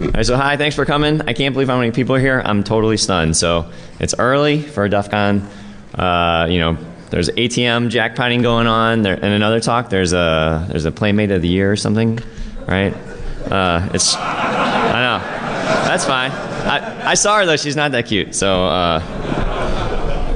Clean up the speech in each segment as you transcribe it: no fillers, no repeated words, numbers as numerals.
All right, so hi, thanks for coming. I can't believe how many people are here. I'm totally stunned. So it's early for DEF CON. There's ATM jackpotting going on. There, and another talk, there's a Playmate of the Year or something, right? I know. That's fine. I saw her though. She's not that cute. So,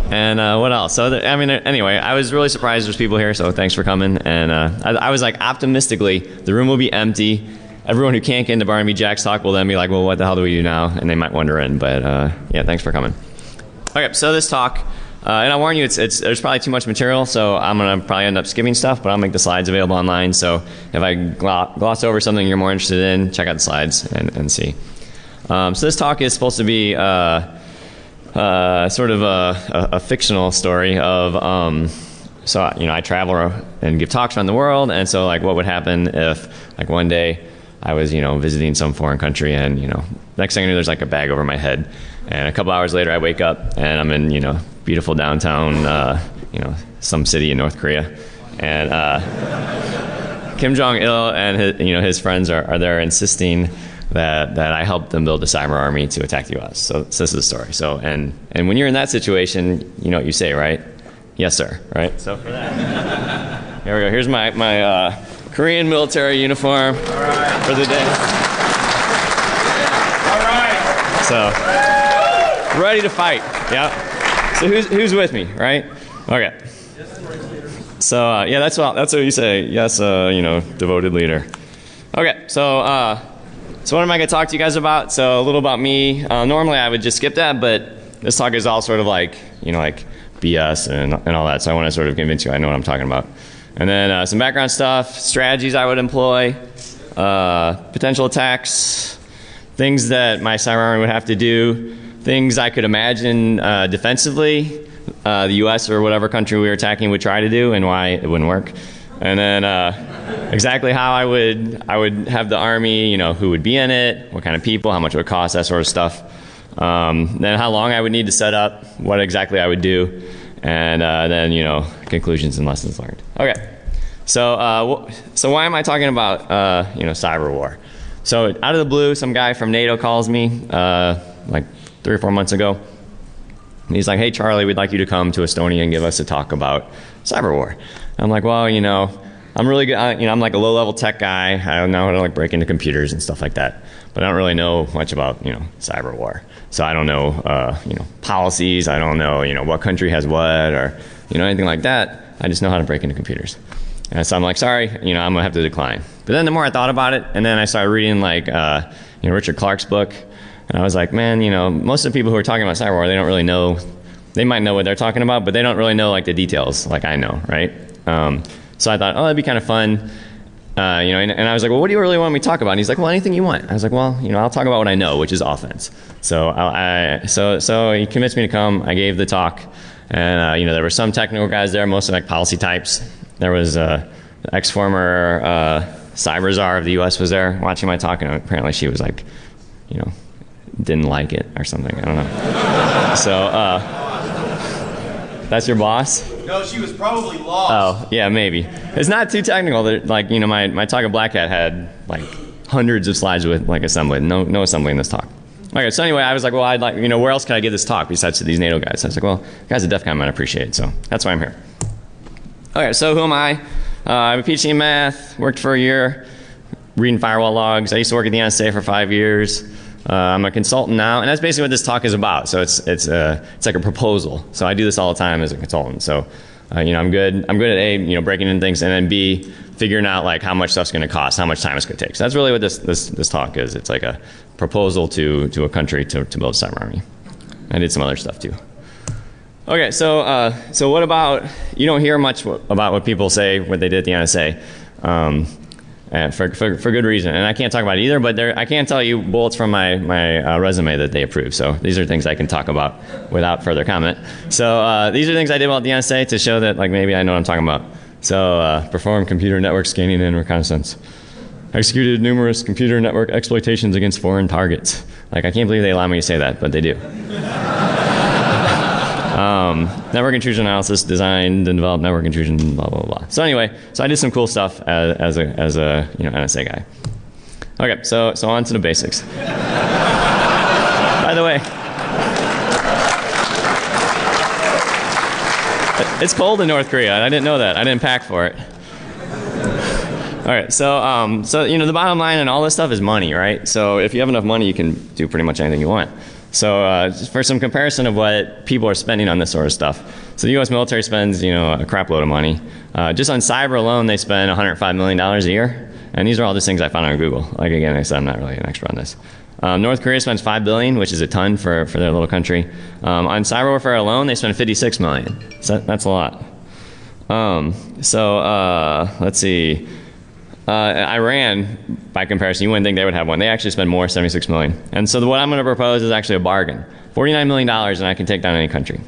what else? So, anyway, I was really surprised there's people here. So thanks for coming. And I was like, optimistically, the room will be empty. Everyone who can't get into Barnaby Jack's talk will then be like, well, what the hell do we do now? And they might wander in. But yeah, thanks for coming. Okay, so this talk, and I warn you, there's probably too much material, so I'm going to probably end up skipping stuff, but I'll make the slides available online. So if I gloss over something you're more interested in, check out the slides and see. So this talk is supposed to be sort of a fictional story of, I travel and give talks around the world, and so like what would happen if like one day I was, visiting some foreign country and, next thing I knew there's like a bag over my head. And a couple hours later I wake up and I'm in, beautiful downtown, some city in North Korea. And Kim Jong-il and his friends are there insisting that I helped them build a cyber army to attack the US. So this is the story. So, and when you're in that situation, you know what you say, right? Yes, sir, right? So for that, here we go. Here's my Korean military uniform for the day. All right. So, ready to fight. Yeah. So who's with me, right? Okay. So yeah, that's what you say. Yes, devoted leader. Okay. So what am I going to talk to you guys about? So a little about me. Normally I would just skip that, but this talk is all sort of like like BS and all that. So I want to sort of convince you I know what I'm talking about. And then some background stuff, strategies I would employ, potential attacks, things that my cyber army would have to do, things I could imagine defensively the U.S. or whatever country we were attacking would try to do and why it wouldn't work. And then exactly how I would have the army, who would be in it, what kind of people, how much it would cost, that sort of stuff. Then how long I would need to set up, what exactly I would do. And then, conclusions and lessons learned. Okay, so why am I talking about, cyber war? So out of the blue, some guy from NATO calls me like 3 or 4 months ago. And he's like, hey, Charlie, we'd like you to come to Estonia and give us a talk about cyber war. I'm like, well, I'm really good. I'm like a low-level tech guy. I don't know how to like break into computers and stuff like that. But I don't really know much about, cyber war. So I don't know, policies. I don't know, what country has what or, anything like that. I just know how to break into computers. And so I'm like, sorry, I'm going to have to decline. But then the more I thought about it, and then I started reading like, Richard Clarke's book. And I was like, man, most of the people who are talking about cyber war, they don't really know. They might know what they're talking about, but they don't really know like the details like I know, right? So I thought, oh, that'd be kind of fun. And I was like, well, what do you really want me to talk about? And he's like, well, anything you want. I was like, well, I'll talk about what I know, which is offense. So so he convinced me to come. I gave the talk, and there were some technical guys there, mostly like policy types. There was ex-former cyber czar of the U.S. was there watching my talk, and apparently she was like, didn't like it or something. I don't know. So that's your boss? No, she was probably lost. Oh, yeah, maybe. It's not too technical. Like, my talk at Black Hat had like hundreds of slides with like assembly. No assembly in this talk. Okay, so anyway, I was like, well, I'd like, where else can I give this talk besides to these NATO guys? I was like, well, guys at DEF CON might appreciate it, so that's why I'm here. Okay, so who am I? I have a PhD in math, worked for a year, reading firewall logs. I used to work at the NSA for 5 years. I'm a consultant now, and that's basically what this talk is about. So it's like a proposal. So I do this all the time as a consultant. So I'm good at A, breaking in things, and then B, figuring out like how much stuff's going to cost, how much time it's going to take. So that's really what this talk is. It's like a proposal to a country to build a cyber army. I did some other stuff too. Okay, so what about, you don't hear much about what people say, what they did at the NSA. And for good reason. And I can't talk about it either, but I can tell you bullets from my resume that they approved. So these are things I can talk about without further comment. So these are things I did about the NSA to show that like maybe I know what I'm talking about. So performed computer network scanning and reconnaissance. Executed numerous computer network exploitations against foreign targets. Like, I can't believe they allow me to say that, but they do. Network intrusion analysis, designed and developed network intrusion, blah, blah, blah. So anyway, so I did some cool stuff as a NSA guy. Okay, so on to the basics. By the way, it's cold in North Korea. I didn't know that. I didn't pack for it. All right, so the bottom line in all this stuff is money, right? So if you have enough money, you can do pretty much anything you want. So just for some comparison of what people are spending on this sort of stuff. So the U.S. military spends, a crap load of money. Just on cyber alone, they spend $105 million a year. And these are all just things I found on Google. Like, again, I said I'm not really an expert on this. North Korea spends $5 billion, which is a ton for their little country. On cyber warfare alone, they spend $56 million. So that's a lot. Let's see. Iran, by comparison, you wouldn't think they would have one. They actually spend more, $76 million. And so what I'm going to propose is actually a bargain. $49 million, and I can take down any country.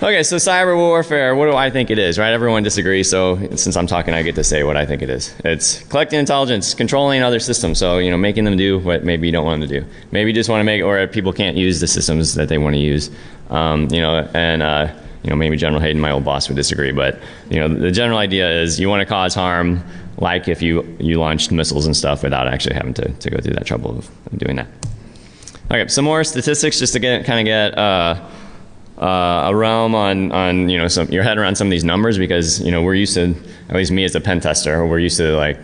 Okay, so cyber warfare, what do I think it is, right? Everyone disagrees, so since I'm talking, I get to say what I think it is. It's collecting intelligence, controlling other systems, so, making them do what maybe you don't want them to do. Maybe you just want to make, or people can't use the systems that they want to use, maybe General Hayden, my old boss, would disagree, but, the general idea is you want to cause harm, like if you launched missiles and stuff without actually having to go through that trouble of doing that. Okay, some more statistics just to get a realm on your head around some of these numbers, because we're used to, at least me as a pen tester, we're used to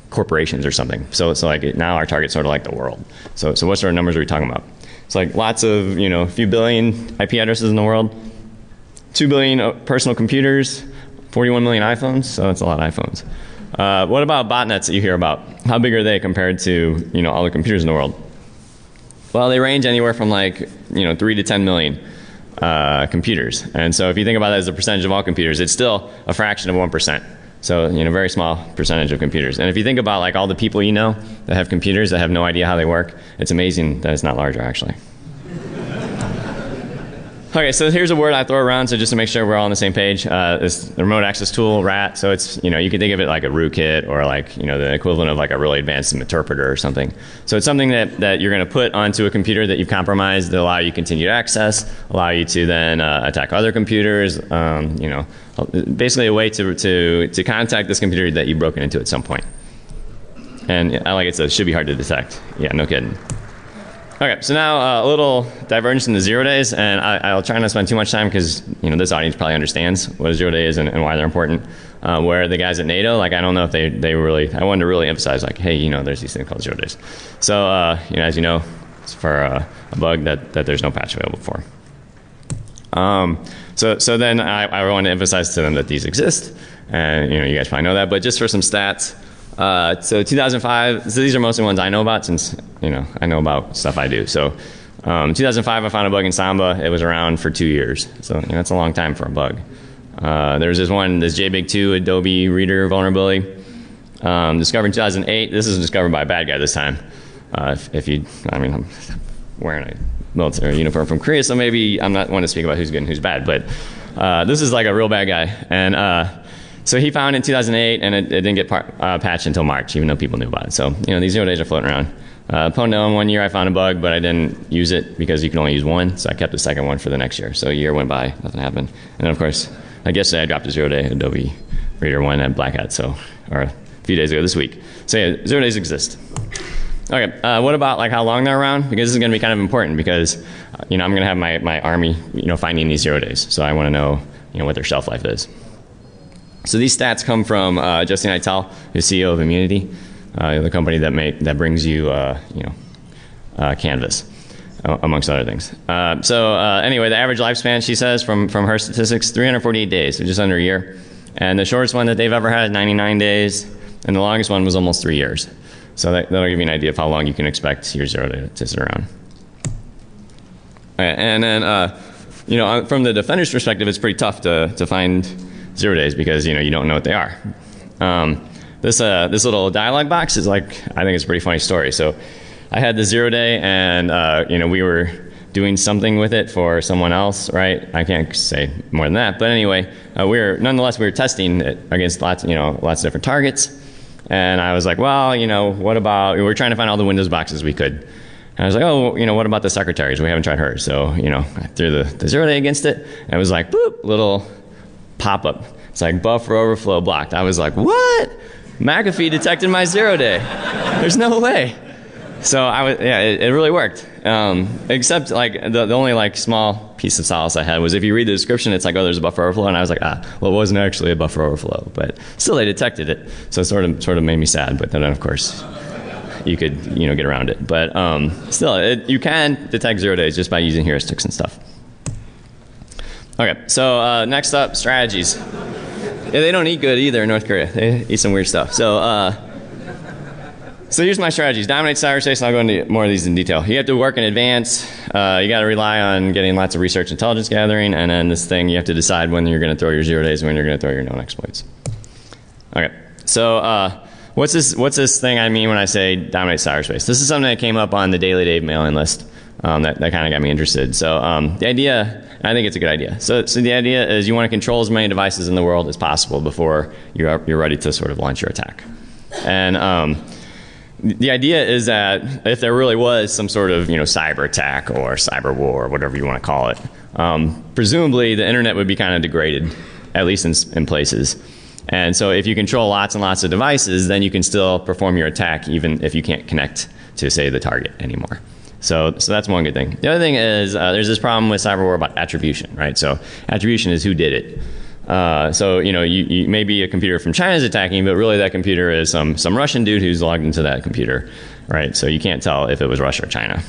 corporations or something. So now our target's sort of like the world. So what sort of numbers are we talking about? It's like lots of a few billion IP addresses in the world, 2 billion personal computers, 41 million iPhones. So that's a lot of iPhones. What about botnets that you hear about? How big are they compared to all the computers in the world? Well, they range anywhere from 3 to 10 million. Computers. And so if you think about that as a percentage of all computers, it's still a fraction of 1%. So, very small percentage of computers. And if you think about all the people that have computers that have no idea how they work, it's amazing that it's not larger, actually. Okay, so here's a word I throw around, so just to make sure we're all on the same page. It's the remote access tool, RAT. So it's, you can think of it like a rootkit or the equivalent of a really advanced interpreter or something. So it's something that you're going to put onto a computer that you've compromised that allow you continued access, allow you to then attack other computers, basically a way to contact this computer that you've broken into at some point. And I like it, so it should be hard to detect. Yeah, no kidding. Okay, so now a little divergence into 0 days, and I'll try not to spend too much time because this audience probably understands what a 0 day is and why they're important. Where the guys at NATO, I don't know if they really, I wanted to really emphasize hey, there's these things called 0 days. So as you know, it's for a bug that there's no patch available for. So then I want to emphasize to them that these exist, and you guys probably know that, but just for some stats. So 2005, so these are mostly ones I know about since, I know about stuff I do. So 2005, I found a bug in Samba. It was around for 2 years. So that's a long time for a bug. There's this JBig2 Adobe Reader vulnerability discovered in 2008. This is discovered by a bad guy this time. I'm wearing a military uniform from Korea, so maybe I'm not one to speak about who's good and who's bad, but this is a real bad guy. And so he found it in 2008, and it didn't get patched until March, even though people knew about it. So, these 0 days are floating around. Pwnell, 1 year I found a bug, but I didn't use it because you can only use one, so I kept the second one for the next year. So a year went by, nothing happened. And then, of course, yesterday I dropped a 0 day Adobe Reader 1 at Black Hat, or a few days ago this week. So yeah, 0 days exist. Okay, what about how long they're around? Because this is going to be kind of important because, I'm going to have my army, finding these 0 days. So I want to know, what their shelf life is. So these stats come from Justine Itel, who's CEO of Immunity, the company that brings you, Canvas, amongst other things. Anyway, the average lifespan, she says, from her statistics, 348 days, so just under a year. And the shortest one that they've ever had, 99 days, and the longest one was almost 3 years. So that'll give you an idea of how long you can expect your 0 day to sit around. Okay, and then, from the defender's perspective, it's pretty tough to find 0 days because you don't know what they are. This little dialog box is I think it's a pretty funny story. So I had the 0 day, and we were doing something with it for someone else, right? I can't say more than that, but anyway, we were testing it against lots of different targets, and I was like, well, what about, we were trying to find all the Windows boxes we could. And I was like, oh, what about the secretaries? We haven't tried hers. So, I threw the 0 day against it, and it was like, boop, little pop-up. It's like buffer overflow blocked. I was like, what? McAfee detected my 0 day. There's no way. So it really worked. Except like the only like small piece of solace I had was if you read the description, it's like, oh, there's a buffer overflow, and I was like, well, it wasn't actually a buffer overflow, but still they detected it, so it sort of made me sad. But then of course you could get around it. But still, you can detect 0 days just by using heuristics and stuff. Okay, so next up, strategies. Yeah, they don't eat good either in North Korea. They eat some weird stuff. So here's my strategies. Dominate cyberspace, and I'll go into more of these in detail. You have to work in advance. You got to rely on getting lots of research intelligence gathering, and then this thing, you have to decide when you're going to throw your 0 days and when you're going to throw your known exploits. Okay, so what's this thing I mean when I say dominate cyberspace? This is something that came up on the Daily Dave mailing list that kind of got me interested. So the idea, I think it's a good idea. So the idea is you want to control as many devices in the world as possible before you're ready to sort of launch your attack. And the idea is that if there really was some sort of cyber attack or cyber war or whatever you want to call it, presumably the internet would be kind of degraded, at least in places. And so if you control lots and lots of devices, then you can still perform your attack even if you can't connect to, say, the target anymore. So that's one good thing. The other thing is there's this problem with cyber war about attribution, right? So attribution is who did it. So you maybe a computer from China is attacking, but really that computer is some Russian dude who's logged into that computer, right? So you can't tell if it was Russia or China.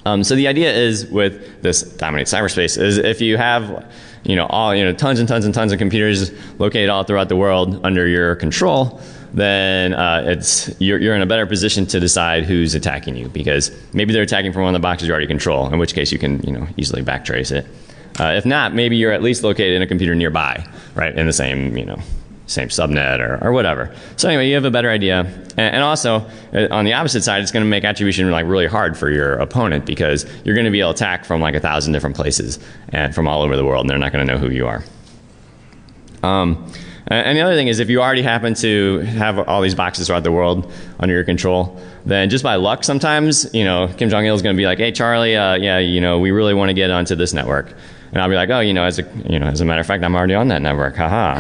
So the idea is with this dominate cyberspace is if you have tons and tons and tons of computers located all throughout the world under your control, then you're in a better position to decide who's attacking you, because maybe they're attacking from one of the boxes you already control, in which case you can easily backtrace it. If not, maybe you're at least located in a computer nearby, right, in the same same subnet or whatever. So anyway, you have a better idea. And also, on the opposite side, it's going to make attribution like really hard for your opponent, because you're going to be able to attack from like 1,000 different places and from all over the world, and they're not going to know who you are. And the other thing is, if you already happen to have all these boxes throughout the world under your control, then just by luck sometimes, Kim Jong-il is going to be like, hey, Charlie, we really want to get onto this network. And I'll be like, oh, as a matter of fact, I'm already on that network, haha.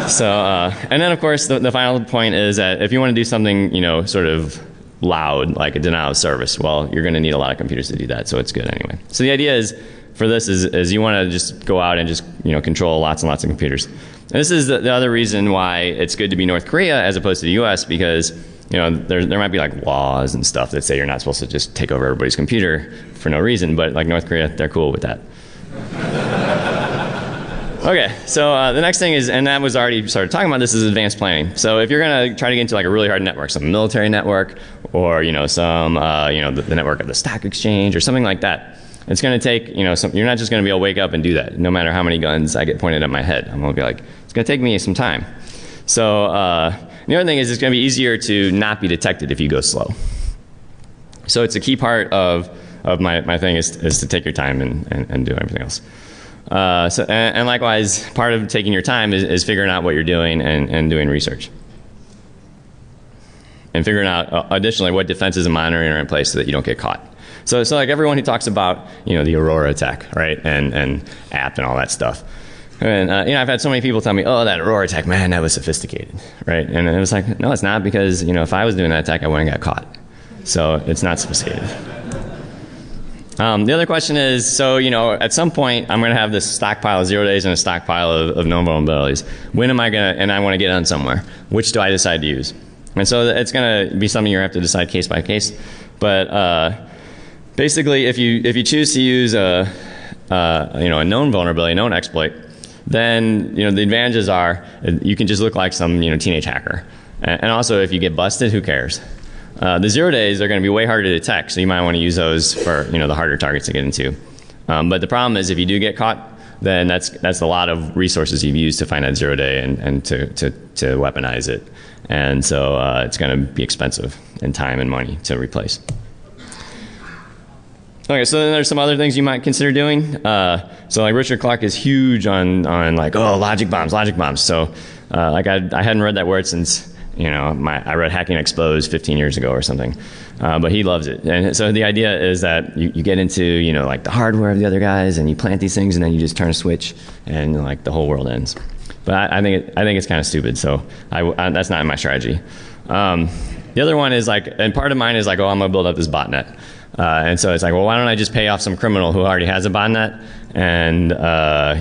So, and then of course, the final point is that if you want to do something, sort of loud, like a denial of service, well, you're going to need a lot of computers to do that, so it's good anyway. So the idea is, for this is you want to just go out and just control lots and lots of computers. And this is the other reason why it's good to be North Korea as opposed to the U.S., because there might be like laws and stuff that say you're not supposed to just take over everybody's computer for no reason, but like North Korea, they're cool with that. Okay, so the next thing is, and that was already started talking about this, is advanced planning. So if you're going to try to get into like a really hard network, some military network, or the network of the stock exchange or something like that, it's going to take you're not just going to be able to wake up and do that. No matter how many guns I get pointed at my head, I'm going to be like, it's going to take me some time. So the other thing is, it's going to be easier to not be detected if you go slow. So it's a key part of my thing is to take your time and do everything else. And likewise, part of taking your time is figuring out what you're doing and doing research. And figuring out, additionally, what defenses and monitoring are in place so that you don't get caught. So like everyone who talks about, the Aurora attack, right, and apt and all that stuff. And, I've had so many people tell me, oh, that Aurora attack, man, that was sophisticated, right? And it was like, no, it's not, because, if I was doing that attack, I wouldn't get caught. So it's not sophisticated. The other question is, so, at some point, I'm going to have this stockpile of 0 days and a stockpile of known vulnerabilities. When am I going to, and I want to get on somewhere. Which do I decide to use? And so it's going to be something you have to decide case by case. But basically, if you choose to use a known vulnerability, a known exploit, then, the advantages are you can just look like some, teenage hacker. And also, if you get busted, who cares? The 0 days are going to be way harder to detect, so you might want to use those for the harder targets to get into. But the problem is, if you do get caught, then that's a lot of resources you've used to find that 0 day and to weaponize it. And so it's going to be expensive in time and money to replace. Okay, so then there's some other things you might consider doing. So like Richard Clark is huge on like, oh, logic bombs. So like I hadn't read that word since I read Hacking Exposed 15 years ago or something, but he loves it. And so the idea is that you get into like the hardware of the other guys, and you plant these things, and then you just turn a switch, and like the whole world ends. but I think it's kind of stupid. So that's not in my strategy. The other one is like, and part of mine is like, oh, I'm gonna build up this botnet, and so it's like, well, why don't I just pay off some criminal who already has a botnet and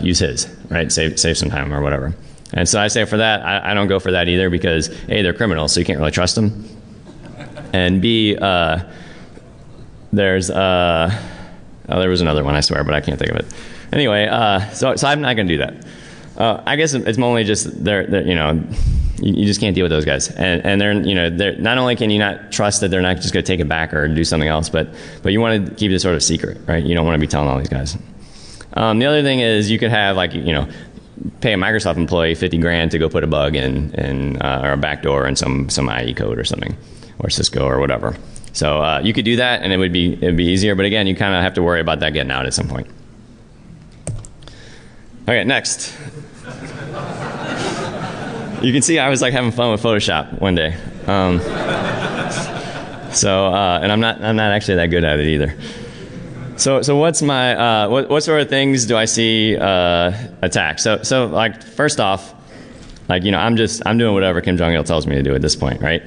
use his, right? Save some time or whatever. And so I say for that, I don't go for that either, because A, they're criminals, so you can't really trust them, and B, there was another one, I swear, but I can't think of it. Anyway, so I'm not going to do that. I guess it's mainly just they're you just can't deal with those guys, and they're not only can you not trust that they're not just going to take it back or do something else, but you want to keep it sort of secret, right? You don't want to be telling all these guys. The other thing is you could have pay a Microsoft employee $50,000 to go put a bug in or a backdoor in some IE code or something, or Cisco or whatever. So you could do that, and it'd be easier. But again, you kind of have to worry about that getting out at some point. Okay, next. You can see I was like having fun with Photoshop one day. And I'm not actually that good at it either. So what's my what sort of things do I see attack? So like first off, like I'm doing whatever Kim Jong-il tells me to do at this point, right?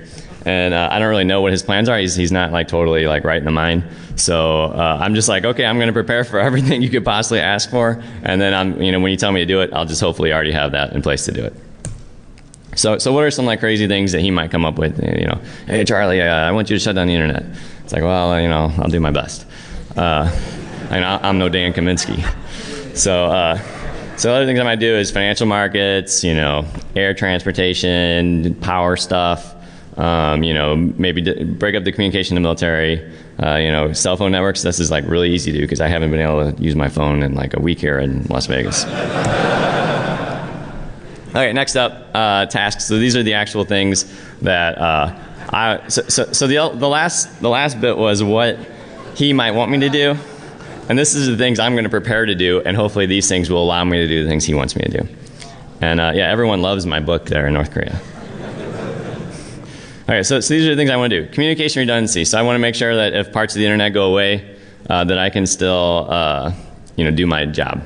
And I don't really know what his plans are. He's not like totally like right in the mind. So I'm just like, okay, I'm going to prepare for everything you could possibly ask for, and then when you tell me to do it, I'll just hopefully already have that in place to do it. So what are some like crazy things that he might come up with? Hey Charlie, I want you to shut down the internet. It's like, well, I'll do my best. I'm no Dan Kaminsky. So other things I might do is financial markets, air transportation, power stuff. Maybe break up the communication in the military. Cell phone networks. This is like really easy to do because I haven't been able to use my phone in like a week here in Las Vegas. Okay, next up, tasks. So these are the actual things that the last bit was what he might want me to do, and this is the things I'm going to prepare to do, and hopefully these things will allow me to do the things he wants me to do. And everyone loves my book there in North Korea. Okay, so these are the things I want to do. Communication redundancy. So I want to make sure that if parts of the internet go away, that I can still do my job,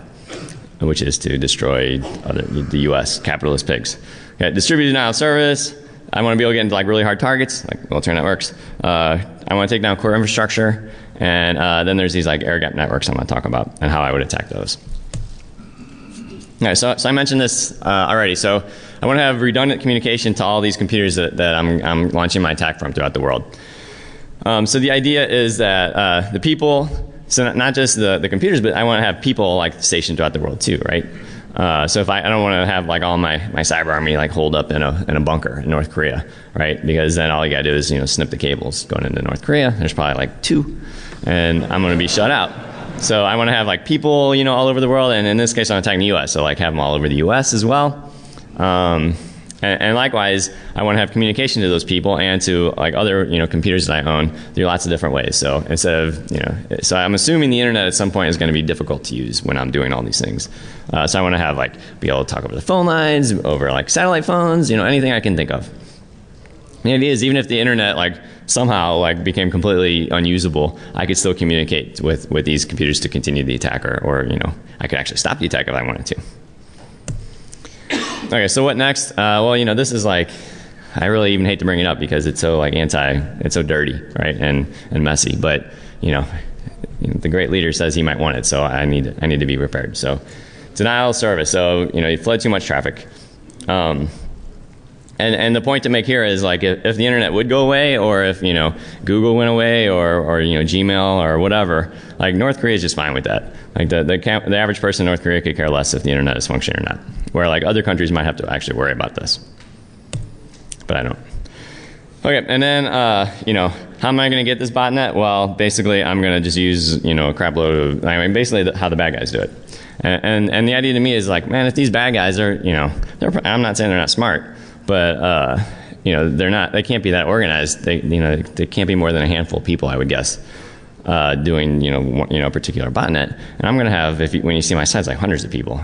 which is to destroy the U.S. capitalist pigs. Okay, distributed denial of service. I want to be able to get into like really hard targets, like military networks. I want to take down core infrastructure, and then there's these like air gap networks I'm going to talk about and how I would attack those. Okay, so I mentioned this already. So I want to have redundant communication to all these computers that I'm launching my attack from throughout the world. So the idea is that the people. So not just the computers, but I want to have people like stationed throughout the world too, right? So if I don't want to have like all my cyber army like holed up in a bunker in North Korea, right? Because then all you gotta do is snip the cables going into North Korea. There's probably like 2, and I'm gonna be shut out. So I want to have like people all over the world, and in this case I'm attacking the U.S. So like have them all over the U.S. as well. And likewise, I want to have communication to those people and to like other computers that I own through lots of different ways. So instead of so I'm assuming the internet at some point is going to be difficult to use when I'm doing all these things. So I want to have like be able to talk over the phone lines, over like satellite phones, anything I can think of. The idea is even if the internet like somehow like became completely unusable, I could still communicate with these computers to continue the attack, or I could actually stop the attack if I wanted to. Okay, so what next? Well, this is like, I really even hate to bring it up because it's so like it's so dirty, right, and messy. But the great leader says he might want it, so I need to be prepared. So denial of service. So you fled too much traffic, and the point to make here is like if the internet would go away, or if Google went away, or Gmail or whatever, like North Korea is just fine with that. Like the average person in North Korea could care less if the internet is functioning or not. Where like other countries might have to actually worry about this, but I don't. Okay, and then how am I going to get this botnet? Well, basically I'm going to just use a crap load of basically how the bad guys do it, and the idea to me is like, man, if these bad guys are I'm not saying they're not smart, but they're not. They can't be that organized. They can't be more than a handful of people, I would guess, doing a particular botnet. And I'm going to have when you see my sites like hundreds of people,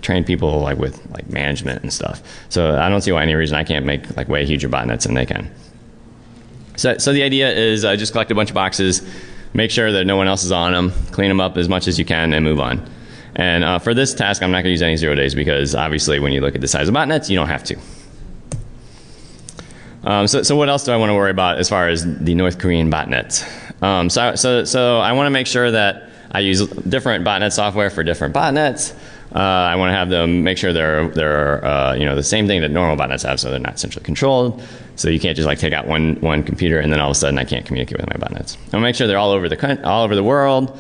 train people like with like management and stuff. So I don't see why any reason I can't make like way huger botnets than they can. So the idea is just collect a bunch of boxes, make sure that no one else is on them, clean them up as much as you can, and move on. And for this task, I'm not going to use any 0 days because obviously when you look at the size of botnets, you don't have to. So what else do I want to worry about as far as the North Korean botnets? So I want to make sure that I use different botnet software for different botnets. I want to have them make sure they're the same thing that normal botnets have, so they're not centrally controlled. So you can't just like take out one computer and then all of a sudden I can't communicate with my botnets. I want to make sure they're all over the world.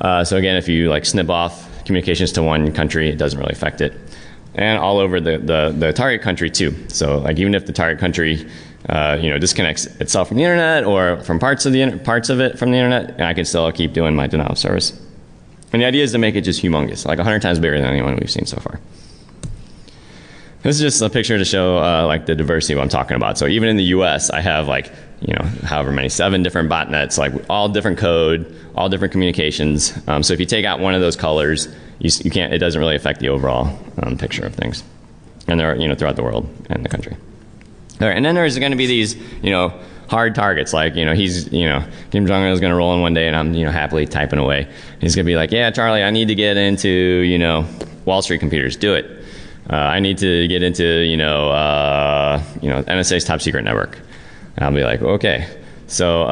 So again, if you like snip off communications to one country, it doesn't really affect it. And all over the target country too. So like even if the target country disconnects itself from the internet or from parts of it from the internet, and I can still keep doing my denial of service. And the idea is to make it just humongous, like 100 times bigger than anyone we've seen so far. This is just a picture to show like the diversity of what I'm talking about. So even in the US, I have like, however many, 7 different botnets, like all different code, all different communications. So if you take out one of those colors, you can't, it doesn't really affect the overall picture of things. And they're, throughout the world and the country. All right, and then there's going to be these, hard targets, like, Kim Jong-il is going to roll in one day and I'm, happily typing away. He's going to be like, yeah, Charlie, I need to get into, Wall Street computers. Do it. I need to get into, NSA's top secret network. And I'll be like, okay. So,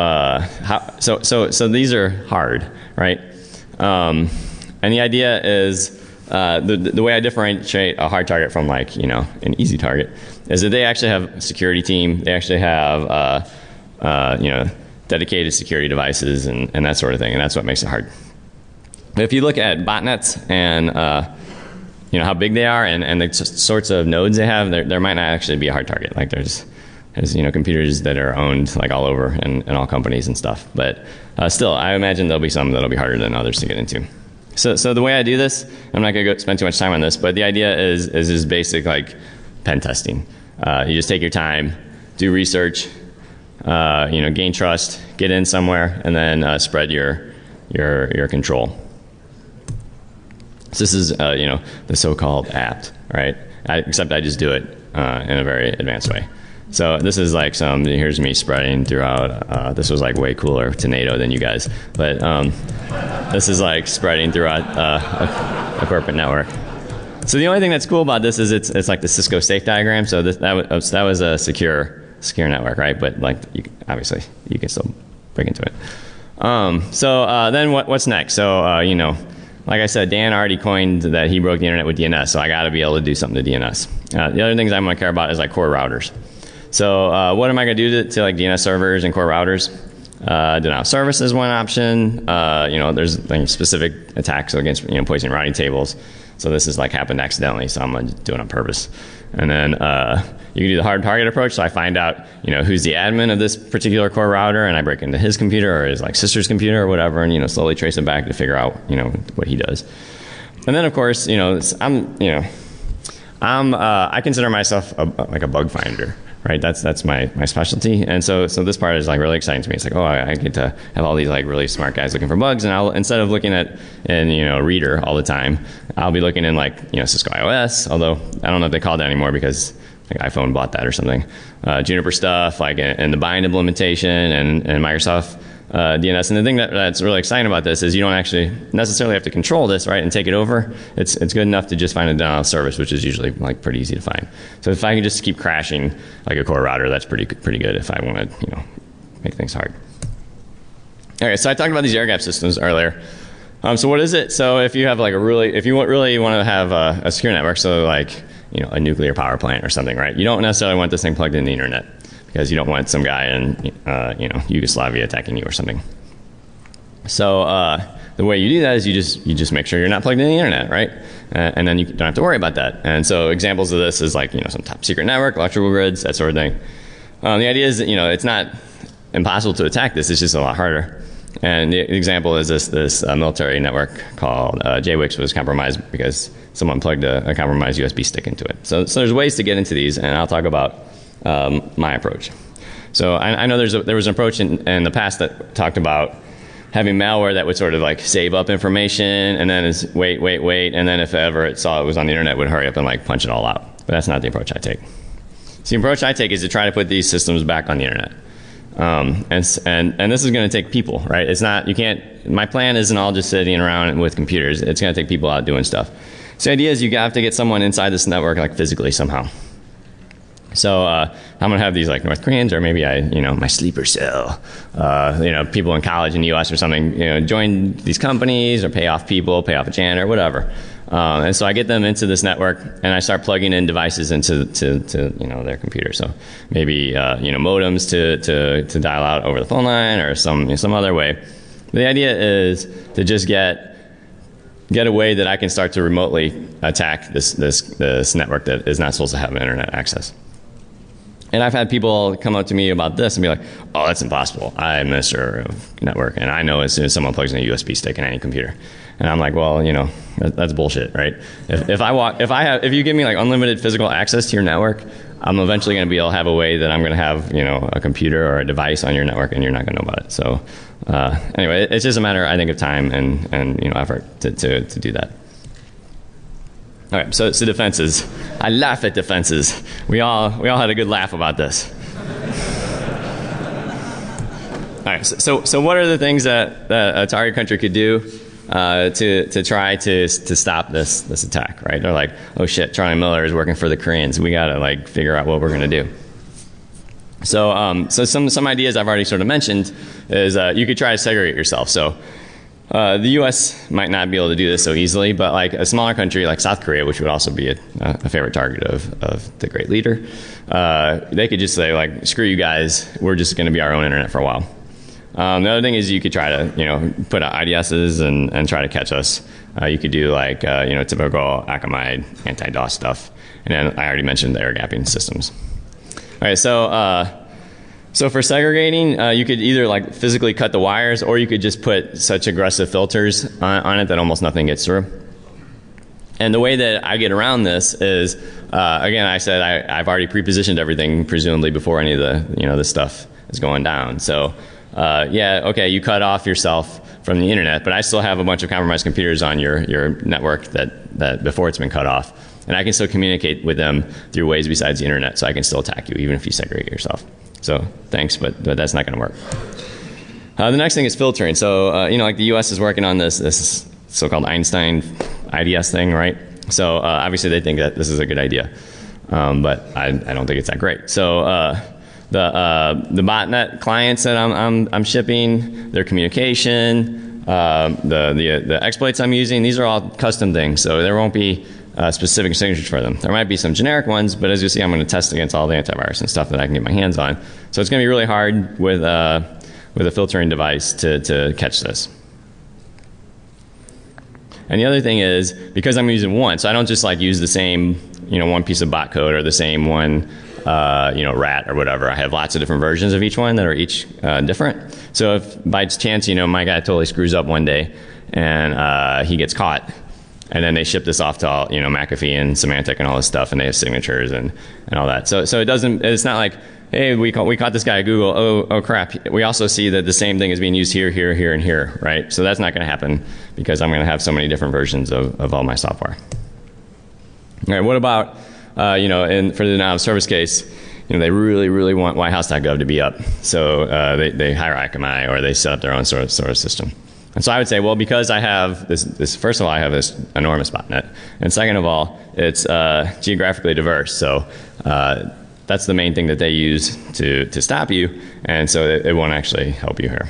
so these are hard, right? And the idea is, the way I differentiate a hard target from like, an easy target is that they actually have a security team. They actually have, dedicated security devices and that sort of thing. And that's what makes it hard. But if you look at botnets and, how big they are and the sorts of nodes they have, there might not actually be a hard target. Like there's computers that are owned like all over and all companies and stuff. But still, I imagine there'll be some that'll be harder than others to get into. So the way I do this, I'm not going to spend too much time on this, but the idea is just basic like pen testing. You just take your time, do research, gain trust, get in somewhere, and then spread your control. So this is the so-called apt, right? Except I just do it in a very advanced way. So this is like here's me spreading throughout, this was like way cooler to NATO than you guys, but this is like spreading throughout a corporate network. So the only thing that's cool about this is it's like the Cisco safe diagram. So that was a secure network, right? But like obviously you can still break into it. Then what's next? So like I said, Dan already coined that he broke the internet with DNS, so I got to be able to do something to DNS. The other things I'm going to care about is like core routers. So what am I going to do to like DNS servers and core routers? Denial of service is one option. There's like specific attacks against poisoning routing tables. So this is like happened accidentally, so I'm going to do it on purpose. And then you can do the hard target approach. So I find out who's the admin of this particular core router, and I break into his computer or his like sister's computer or whatever, and slowly trace it back to figure out what he does. And then of course I consider myself like a bug finder. Right, that's my specialty, and so this part is like really exciting to me. It's like, oh, I get to have all these like really smart guys looking for bugs, and I'll, instead of looking at in Reader all the time, I'll be looking in like Cisco iOS. Although I don't know if they call that anymore because like iPhone bought that or something. Juniper stuff like in the Bind implementation and Microsoft DNS. And the thing that's really exciting about this is you don't actually necessarily have to control this, right, and take it over. It's good enough to just find a denial of service, which is usually like pretty easy to find. So if I can just keep crashing like a core router, that's pretty good if I want to make things hard. Okay, so I talked about these air gap systems earlier. So what is it? So if you have like if you really want to have a secure network, so like a nuclear power plant or something, right? You don't necessarily want this thing plugged in the internet, because you don't want some guy in Yugoslavia attacking you or something. So the way you do that is you just make sure you're not plugged in the internet, right? And then you don't have to worry about that. And so examples of this is like some top secret network, electrical grids, that sort of thing. The idea is that it's not impossible to attack this; it's just a lot harder. And the example is this military network called JWIX was compromised because someone plugged a compromised USB stick into it. So there's ways to get into these, and I'll talk about my approach. So I know there was an approach in the past that talked about having malware that would sort of like save up information and then wait, and then if ever it saw it was on the internet, would hurry up and like punch it all out. But that's not the approach I take. So the approach I take is to try to put these systems back on the internet. And this is going to take people, right? It's not, you can't, my plan isn't all just sitting around with computers. It's going to take people out doing stuff. So the idea is you have to get someone inside this network, like physically somehow. So I'm going to have these like North Koreans, or maybe my sleeper cell, people in college in the U.S. or something, join these companies or pay off people, pay off a janitor, whatever. And so I get them into this network, and I start plugging in devices into their computer. So maybe modems to dial out over the phone line, or some other way. The idea is to just get a way that I can start to remotely attack this network that is not supposed to have internet access. And I've had people come up to me about this and be like, "Oh, that's impossible. I'm Mr. Network, and I know as soon as someone plugs in a USB stick in any computer." And I'm like, "Well, that's bullshit, right? If you give me like unlimited physical access to your network, I'm eventually going to be able to have a way that I'm going to have a computer or a device on your network, and you're not going to know about it." So anyway, it's just a matter, I think, of time and effort to do that. All right, so defenses. I laugh at defenses. We all had a good laugh about this. All right, so what are the things that a target country could do to try to stop this attack, right? They're like, "Oh shit, Charlie Miller is working for the Koreans. We got to figure out what we're going to do." So some ideas I've already sort of mentioned is you could try to segregate yourself. So the U.S. might not be able to do this so easily, but like a smaller country like South Korea, which would also be a favorite target of the great leader, they could just say like, "Screw you guys, we're just going to be our own internet for a while." The other thing is you could try to put out IDSs and try to catch us. You could do like typical Akamai anti-DOS stuff, and then I already mentioned the air gapping systems. All right, so for segregating, you could either like physically cut the wires, or you could just put such aggressive filters on it that almost nothing gets through. And the way that I get around this is, again, I said I've already pre-positioned everything, presumably before any of the this stuff is going down. So you cut off yourself from the internet, but I still have a bunch of compromised computers on your network that before it's been cut off, and I can still communicate with them through ways besides the internet. So I can still attack you even if you segregate yourself. So thanks, but that's not going to work. The next thing is filtering. So like the U.S. is working on this so-called Einstein IDS thing, right? So obviously they think that this is a good idea, but I don't think it's that great. So the botnet clients that I'm shipping, their communication, the exploits I'm using, these are all custom things. So there won't be specific signatures for them. There might be some generic ones, but as you see, I'm going to test against all the antivirus and stuff that I can get my hands on. So it's going to be really hard with a filtering device to catch this. And the other thing is, because I'm using one, so I don't just use the same one piece of bot code or the same one rat or whatever. I have lots of different versions of each one that are each different. So if by chance my guy totally screws up one day and he gets caught, and then they ship this off to all, McAfee and Symantec and all this stuff, and they have signatures and all that. So it's not like, hey, we caught this guy at Google. Oh crap. We also see that the same thing is being used here, here, here, and here, right? So that's not going to happen because I'm going to have so many different versions of all my software. All right. What about for the denial of service case? They really, really want whitehouse.gov to be up, so they hire Akamai or they set up their own sort of system. And so I would say, well, because I have this first of all, I have this enormous botnet, and second of all, it's geographically diverse. So that's the main thing that they use to stop you, and so it won't actually help you here.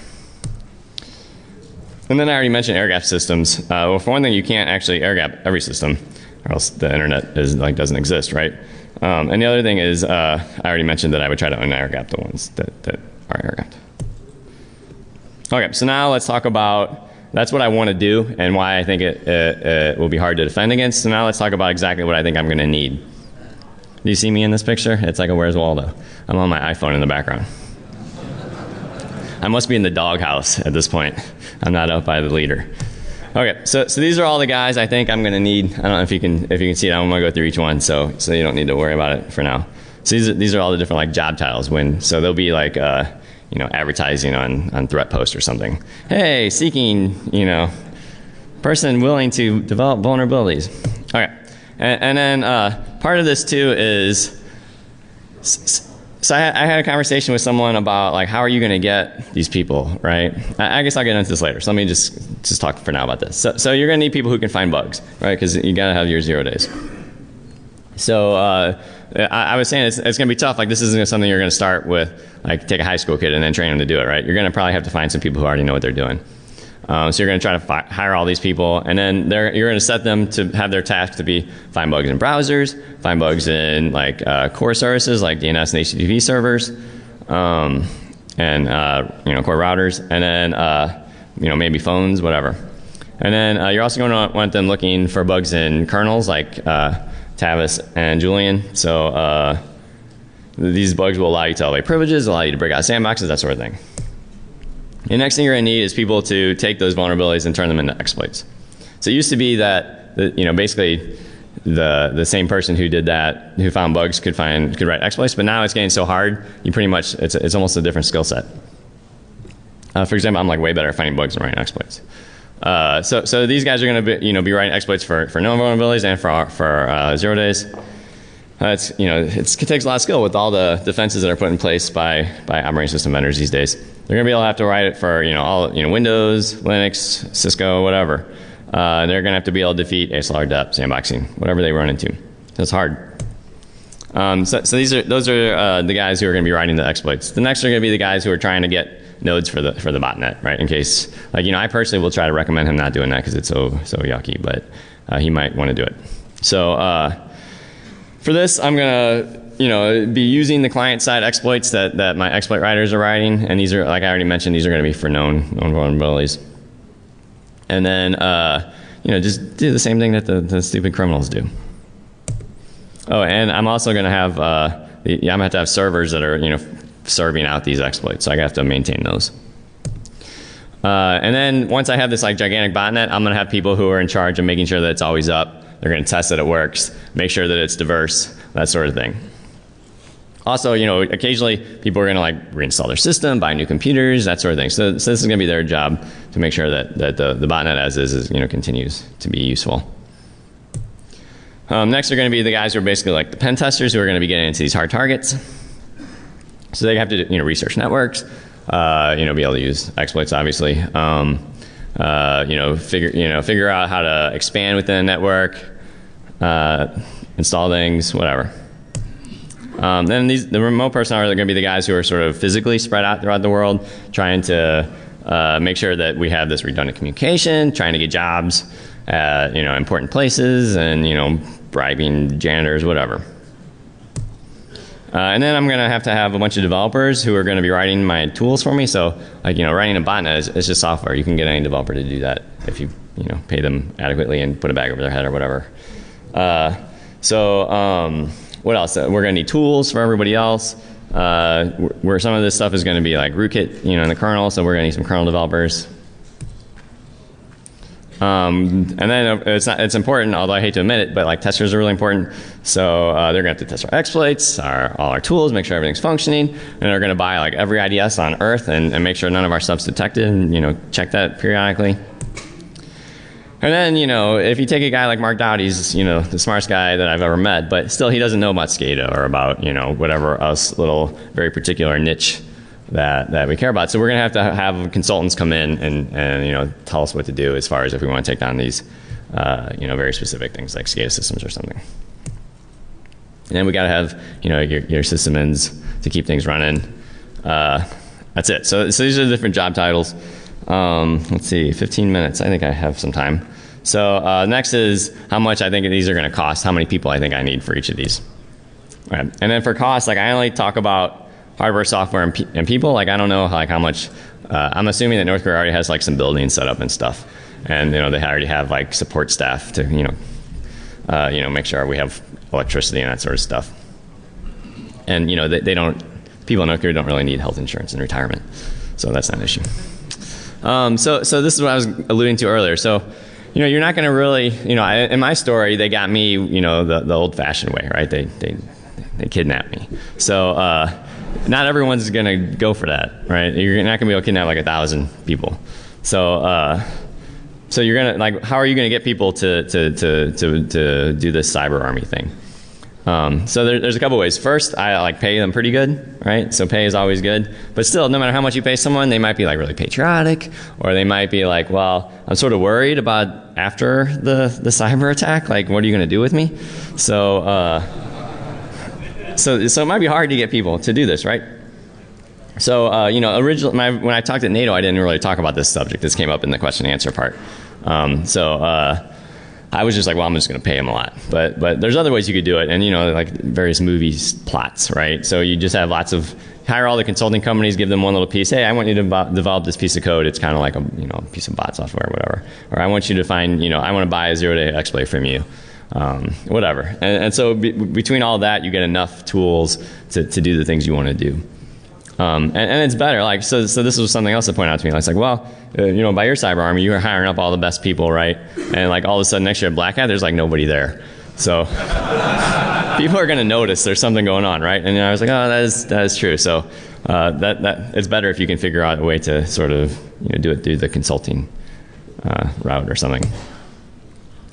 And then I already mentioned air gap systems. Well, for one thing, you can't actually air gap every system, or else the internet doesn't exist, right? And the other thing is, I already mentioned that I would try to un-air gap the ones that are air gapped. Okay, so now let's talk about, that's what I want to do and why I think it will be hard to defend against. So now let's talk about exactly what I think I'm going to need. Do you see me in this picture? It's like a Where's Waldo. I'm on my iPhone in the background. I must be in the doghouse at this point. I'm not up by the leader. Okay, so these are all the guys I think I'm going to need. I don't know if you can see it. I'm going to go through each one, so you don't need to worry about it for now. So these are all the different job titles. So they'll be advertising on threat post or something. Hey, seeking, person willing to develop vulnerabilities. All right, and then part of this too is So I had a conversation with someone about like, how are you going to get these people, right? I guess I'll get into this later. So let me just talk for now about this. So you're going to need people who can find bugs, right? Because you got to have your 0 days. So I was saying it's going to be tough. Like, this isn't something you're going to start with, like, take a high school kid and then train them to do it, right? You're going to probably have to find some people who already know what they're doing. So you're going to try to hire all these people, and then you're going to set them to have their task to be find bugs in browsers, find bugs in like core services like DNS and HTTP servers, and core routers, and then maybe phones, whatever. And then you're also going to want them looking for bugs in kernels like Tavis and Julian. So these bugs will allow you to elevate privileges, allow you to break out sandboxes, that sort of thing. The next thing you're going to need is people to take those vulnerabilities and turn them into exploits. So it used to be that basically the same person who did that, who found bugs, could write exploits, but now it's getting so hard, you pretty much it's almost a different skill set. For example, I'm like way better at finding bugs than writing exploits. So these guys are going to be writing exploits for known vulnerabilities and for 0 days. It takes a lot of skill with all the defenses that are put in place by operating system vendors these days. They're going to be able to have to write it for Windows, Linux, Cisco, whatever. They're going to have to be able to defeat ASLR, dep, sandboxing, whatever they run into. So it's hard. So those are the guys who are going to be writing the exploits. The next are going to be the guys who are trying to get nodes for the botnet, right? In case, I personally will try to recommend him not doing that because it's so yucky, but he might want to do it. So for this, I'm going to be using the client-side exploits that my exploit writers are writing, and these are, like I already mentioned, these are going to be for known vulnerabilities. And then, just do the same thing that the stupid criminals do. Oh, and I'm also going to have, I'm going to have servers that are, serving out these exploits, so I have to maintain those. And then once I have this gigantic botnet, I'm going to have people who are in charge of making sure that it's always up. They're going to test that it works, make sure that it's diverse, that sort of thing. Also, occasionally people are going to reinstall their system, buy new computers, that sort of thing. So this is going to be their job to make sure that the botnet as is continues to be useful. Next are going to be the guys who are basically like the pen testers who are going to be getting into these hard targets. So they have to research networks, be able to use exploits, obviously. Figure out how to expand within a network, install things, whatever. Then the remote personnel are going to be the guys who are sort of physically spread out throughout the world, trying to make sure that we have this redundant communication, trying to get jobs at important places, and bribing janitors, whatever. And then I'm going to have a bunch of developers who are going to be writing my tools for me. So writing a botnet is just software. You can get any developer to do that if you pay them adequately and put a bag over their head or whatever. What else? We're going to need tools for everybody else. Where some of this stuff is going to be like rootkit, in the kernel. So we're going to need some kernel developers. And then it's important, although I hate to admit it, but testers are really important. So they're going to have to test our exploits, all our tools, make sure everything's functioning, and they're going to buy every IDS on Earth and make sure none of our stuff's detected, and check that periodically. And then if you take a guy like Mark Dowd, he's the smartest guy that I've ever met, but still he doesn't know about SCADA or about whatever else little very particular niche that we care about. So we're going to have consultants come in and tell us what to do as far as if we want to take down these very specific things like SCADA systems or something. And then we got to have your sysadmins to keep things running. That's it. So these are the different job titles. Let's see, 15 minutes. I think I have some time. So next is how much I think these are going to cost. How many people I think I need for each of these. All right. And then for cost, I only talk about hardware, software, and people. I don't know how much. I'm assuming that North Korea already has some buildings set up and stuff, and they already have support staff to make sure we have electricity and that sort of stuff. And they don't. People in North Korea don't really need health insurance and retirement, so that's not an issue. So this is what I was alluding to earlier. So you're not going to really in my story they got me the old-fashioned way, right? They kidnapped me. So not everyone's going to go for that, right? You're not going to be able to kidnap 1,000 people. So you're going to how are you going to get people to do this cyber army thing? So there's a couple ways. First, I like pay them pretty good, right? So pay is always good. But still, no matter how much you pay someone, they might be like really patriotic, or they might be like, well, I'm sort of worried about after the cyber attack. Like, what are you going to do with me? So it might be hard to get people to do this, right? So originally, when I talked at NATO, I didn't really talk about this subject. This came up in the question and answer part. I was just like, well, I'm just going to pay him a lot. But there's other ways you could do it. And, like various movies plots, right? So you just have hire all the consulting companies, give them one little piece. Hey, I want you to develop this piece of code. It's kind of like a piece of bot software or whatever. Or I want you to find, I want to buy a zero-day exploit from you. Whatever. And so between all that, you get enough tools to do the things you want to do. And it's better. Like, so this was something else that pointed out to me. I was like, well, by your cyber army, you were hiring up all the best people, right? And like all of a sudden next year at Black Hat, there's like nobody there. So people are going to notice there's something going on, right? And I was like, oh, that is true. So that it's better if you can figure out a way to sort of do it through the consulting route or something.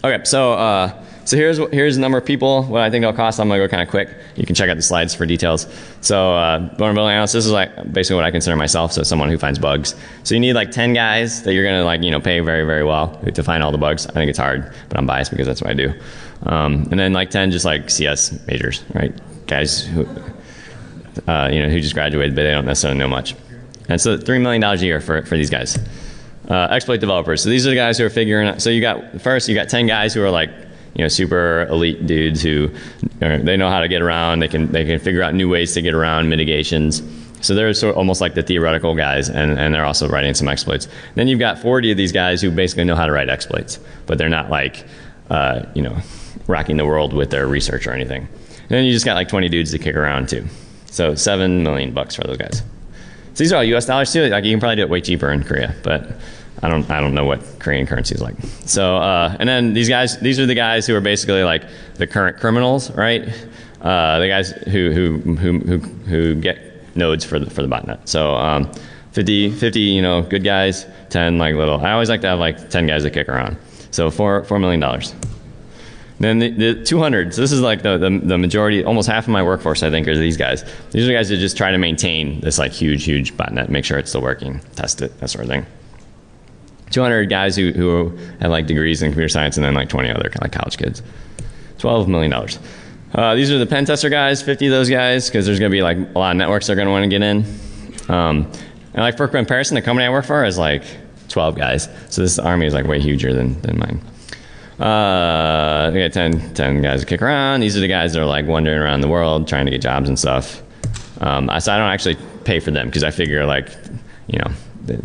Okay, so here's the number of people, what I think it'll cost. I'm going to go kind of quick. You can check out the slides for details. So vulnerability analyst, this is like basically what I consider myself, so someone who finds bugs. So you need like 10 guys that you're going to pay very, very well to find all the bugs. I think it's hard, but I'm biased because that's what I do. And then like 10 just like CS majors, right? Guys who just graduated, but they don't necessarily know much. And so $3 million a year for these guys. Exploit developers. So these are the guys who are figuring out. So you got 10 guys who are like, super elite dudes who they know how to get around. They can figure out new ways to get around mitigations. So they're sort of almost like the theoretical guys, and they're also writing some exploits. Then you've got 40 of these guys who basically know how to write exploits, but they're not like rocking the world with their research or anything. And then you just got like 20 dudes to kick around too. So $7 million for those guys. So these are all US dollars too. Like you can probably do it way cheaper in Korea, but I don't know what Korean currency is like. So and then these are the guys who are basically like the current criminals, right? The guys who get nodes for the botnet. So 50 good guys, 10 like little. I always like to have like 10 guys that kick around. So $4 million. Then the 200. So this is like the majority, almost half of my workforce, I think, are these guys. These are the guys that just try to maintain this like huge botnet, make sure it's still working, test it, that sort of thing. 200 guys who have like degrees in computer science, and then like 20 other kind of like college kids. $12 million. These are the pen tester guys, 50 of those guys, because there's going to be like a lot of networks they're going to want to get in. And like for comparison, the company I work for is like 12 guys. So this army is like way huger than mine. We got 10 guys that kick around. These are the guys that are like wandering around the world trying to get jobs and stuff. So I don't actually pay for them because I figure like,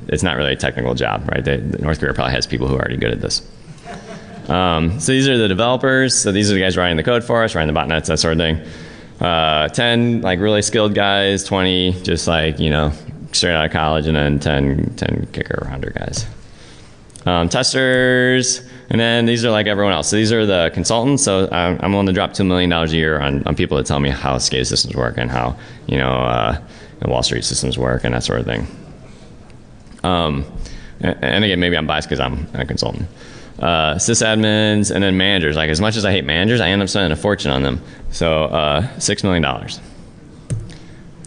it's not really a technical job, right? North Korea probably has people who are already good at this. So these are the developers. So these are the guys writing the code for us, writing the botnets, that sort of thing. 10 like really skilled guys, 20 just like, straight out of college, and then 10 kicker rounder guys. Testers, and then these are like everyone else. So these are the consultants. So I'm willing to drop $2 million a year on people that tell me how SCADA systems work and how, Wall Street systems work and that sort of thing. And again, maybe I'm biased because I'm a consultant. Sysadmins, and then managers. Like as much as I hate managers, I end up spending a fortune on them. So $6 million.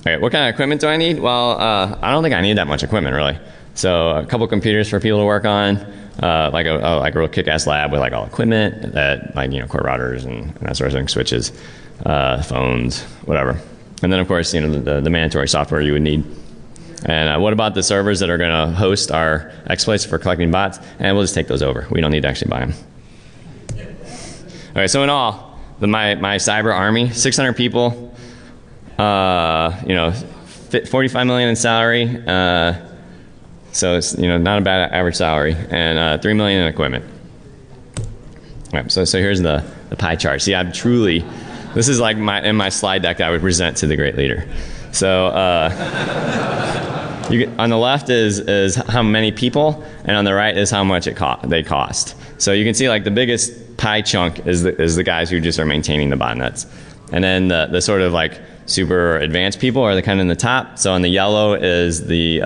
Okay, what kind of equipment do I need? Well, I don't think I need that much equipment really. So a couple computers for people to work on, like a real kick-ass lab with like all equipment that like core routers and that sort of thing, switches, phones, whatever. And then of course the mandatory software you would need. And what about the servers that are going to host our exploits for collecting bots? And we'll just take those over. We don't need to actually buy them. Okay, so in all, my cyber army, 600 people, 45 million in salary. So it's not a bad average salary, and $3 million in equipment. Okay, so here's the pie chart. See, I'm truly, this is like in my slide deck I would present to the great leader. So on the left is how many people, and on the right is how much they cost. So you can see like the biggest pie chunk is the guys who just are maintaining the botnets, and then the sort of like super advanced people are the kind of in the top. So on the yellow is the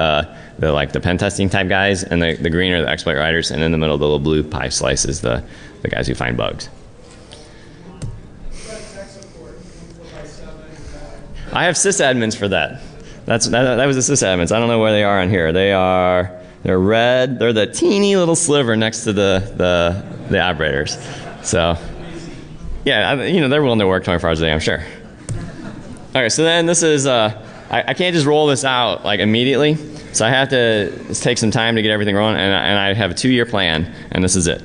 pen testing type guys, and the green are the exploit writers, and in the middle the little blue pie slice is the guys who find bugs. I have sysadmins for that. That was the sysadmins. I don't know where they are on here. They're red. They're the teeny little sliver next to the operators. So, yeah, they're willing to work 24 hours a day, I'm sure. Okay, so then this is, I can't just roll this out like immediately. So I have to take some time to get everything rolling, and I have a 2-year plan, and this is it.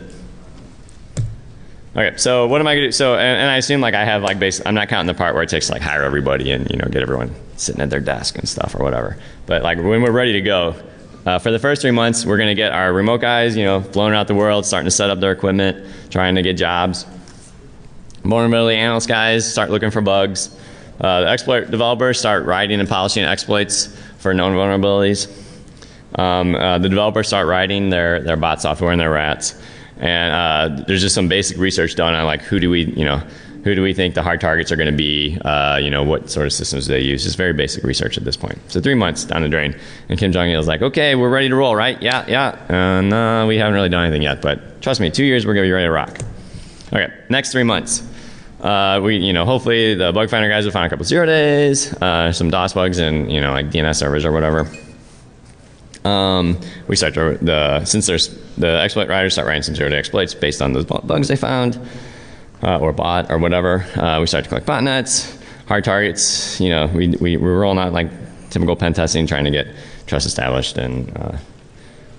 Okay, so what am I gonna do? So, and I assume like I have like I'm not counting the part where it takes to like hire everybody and get everyone sitting at their desk and stuff or whatever. But like when we're ready to go, for the first 3 months, we're gonna get our remote guys, flown out the world, starting to set up their equipment, trying to get jobs. Vulnerability analyst guys start looking for bugs. The exploit developers start writing and polishing exploits for known vulnerabilities. The developers start writing their bot software and their rats. And there's just some basic research done on like who do we think the hard targets are going to be, what sort of systems do they use. Just very basic research at this point. So 3 months down the drain, and Kim Jong-il is like, okay, we're ready to roll, right? Yeah. And we haven't really done anything yet, but trust me, 2 years we're going to be ready to rock. Okay, next 3 months. Hopefully the bug finder guys will find a couple 0 days, some DOS bugs and, like DNS servers or whatever. We start since there's the exploit writers start writing some 0-day exploits based on those bugs they found, or bot or whatever. We start to collect botnets, hard targets. We're rolling out like typical pen testing, trying to get trust established and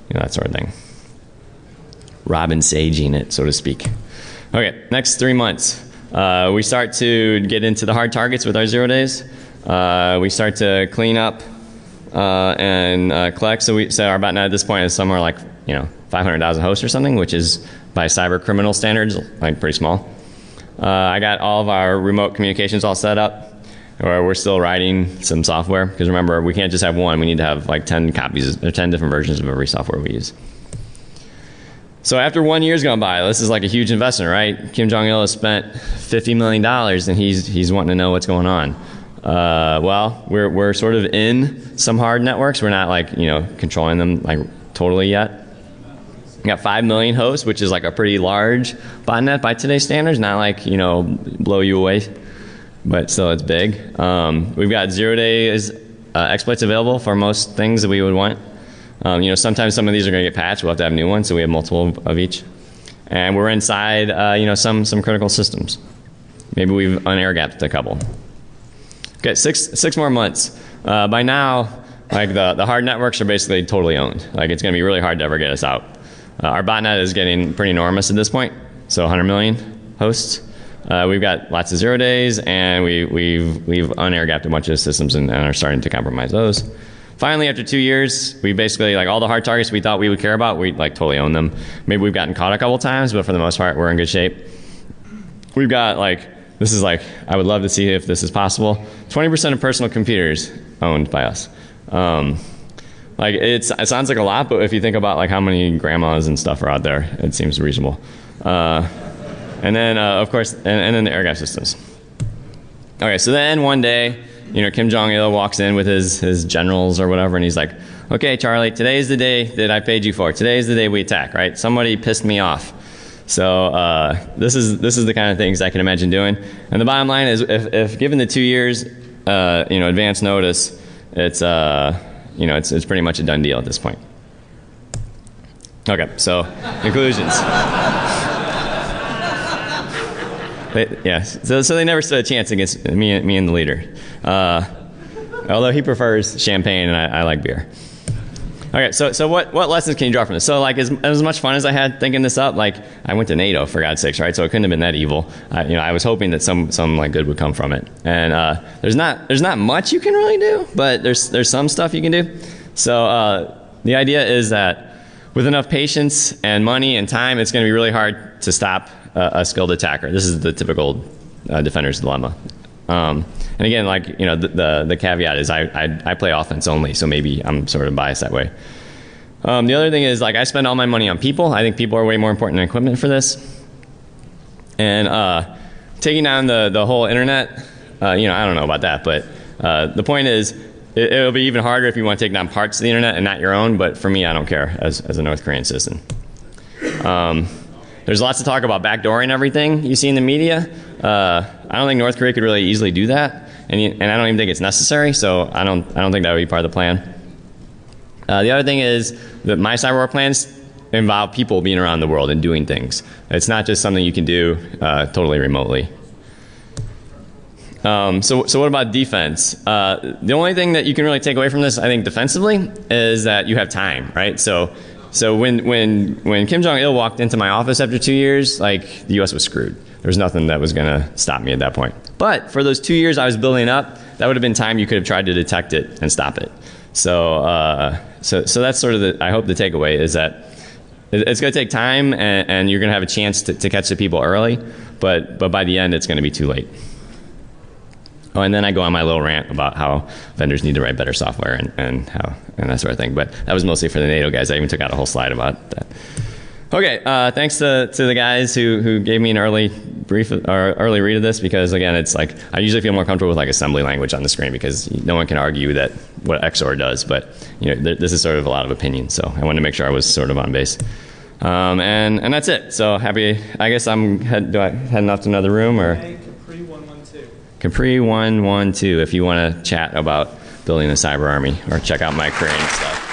that sort of thing. Robin Saging it, so to speak. Okay, next 3 months. We start to get into the hard targets with our 0 days. We start to clean up and collect. So our botnet at this point is somewhere like 500,000 hosts or something, which is by cyber criminal standards like pretty small. I got all of our remote communications all set up. Or we're still writing some software because remember we can't just have one. We need to have like 10 copies or 10 different versions of every software we use. So after 1 year's gone by, this is like a huge investment, right? Kim Jong-il has spent $50 million and he's wanting to know what's going on. Well, we're sort of in some hard networks. We're not like, controlling them like totally yet. We got 5 million hosts, which is like a pretty large botnet by today's standards, not like, blow you away, but still it's big. We've got 0 days exploits available for most things that we would want. Sometimes some of these are going to get patched. We'll have to have new ones, so we have multiple of each. And we're inside, some critical systems. Maybe we've unair-gapped a couple. Okay, six more months. By now, like the hard networks are basically totally owned. Like it's going to be really hard to ever get us out. Our botnet is getting pretty enormous at this point, so 100 million hosts. We've got lots of 0 days, and we've unair-gapped a bunch of systems and are starting to compromise those. Finally, after 2 years, we basically, like all the hard targets we thought we would care about, we like totally own them. Maybe we've gotten caught a couple times, but for the most part, we're in good shape. We've got this is I would love to see if this is possible. 20% of personal computers owned by us. It sounds like a lot, but if you think about like how many grandmas and stuff are out there, it seems reasonable. And then, of course, and then the air gap systems. Okay, so then one day, Kim Jong-il walks in with his generals or whatever, and he's like, okay, Charlie, today is the day that I paid you for. Today is the day we attack, right? Somebody pissed me off. So this is the kind of things I can imagine doing. And the bottom line is, if given the 2 years, advance notice, it's pretty much a done deal at this point. Okay, so conclusions. So they never stood a chance against me and the leader. Although he prefers champagne and I like beer. Okay, so what lessons can you draw from this? So like as much fun as I had thinking this up, like I went to NATO for God's sakes, right? So it couldn't have been that evil. I was hoping that some like good would come from it. And there's not much you can really do, but there's some stuff you can do. So the idea is that with enough patience and money and time, it's going to be really hard to stop a skilled attacker. This is the typical defender's dilemma. And again, the caveat is I play offense only, so maybe I'm sort of biased that way. The other thing is I spend all my money on people. I think people are way more important than equipment for this. And taking down the whole internet, I don't know about that, but the point is it'll be even harder if you want to take down parts of the internet and not your own. But for me, I don't care as a North Korean citizen. There's lots of talk about backdooring everything you see in the media. I don't think North Korea could really easily do that. and I don't even think it's necessary. So I don't think that would be part of the plan. The other thing is that my cyber war plans involve people being around the world and doing things. It's not just something you can do totally remotely. So what about defense? The only thing that you can really take away from this, I think, defensively, is that you have time, right? So when Kim Jong-il walked into my office after 2 years, like, the U.S. was screwed. There was nothing that was going to stop me at that point. But for those 2 years I was building up, that would have been time you could have tried to detect it and stop it. So that's sort of I hope the takeaway is that it's going to take time, and you're going to have a chance to catch the people early, but by the end it's going to be too late. Oh, and then I go on my little rant about how vendors need to write better software and that sort of thing. But that was mostly for the NATO guys. I even took out a whole slide about that. Okay, thanks to the guys who gave me an early read of this, because again, it's like I usually feel more comfortable with like assembly language on the screen because no one can argue that what XOR does. But this is sort of a lot of opinion, so I wanted to make sure I was sort of on base. And that's it. So happy. I guess I'm heading off to another room or. Capri 112 if you want to chat about building a cyber army or check out my Korean stuff.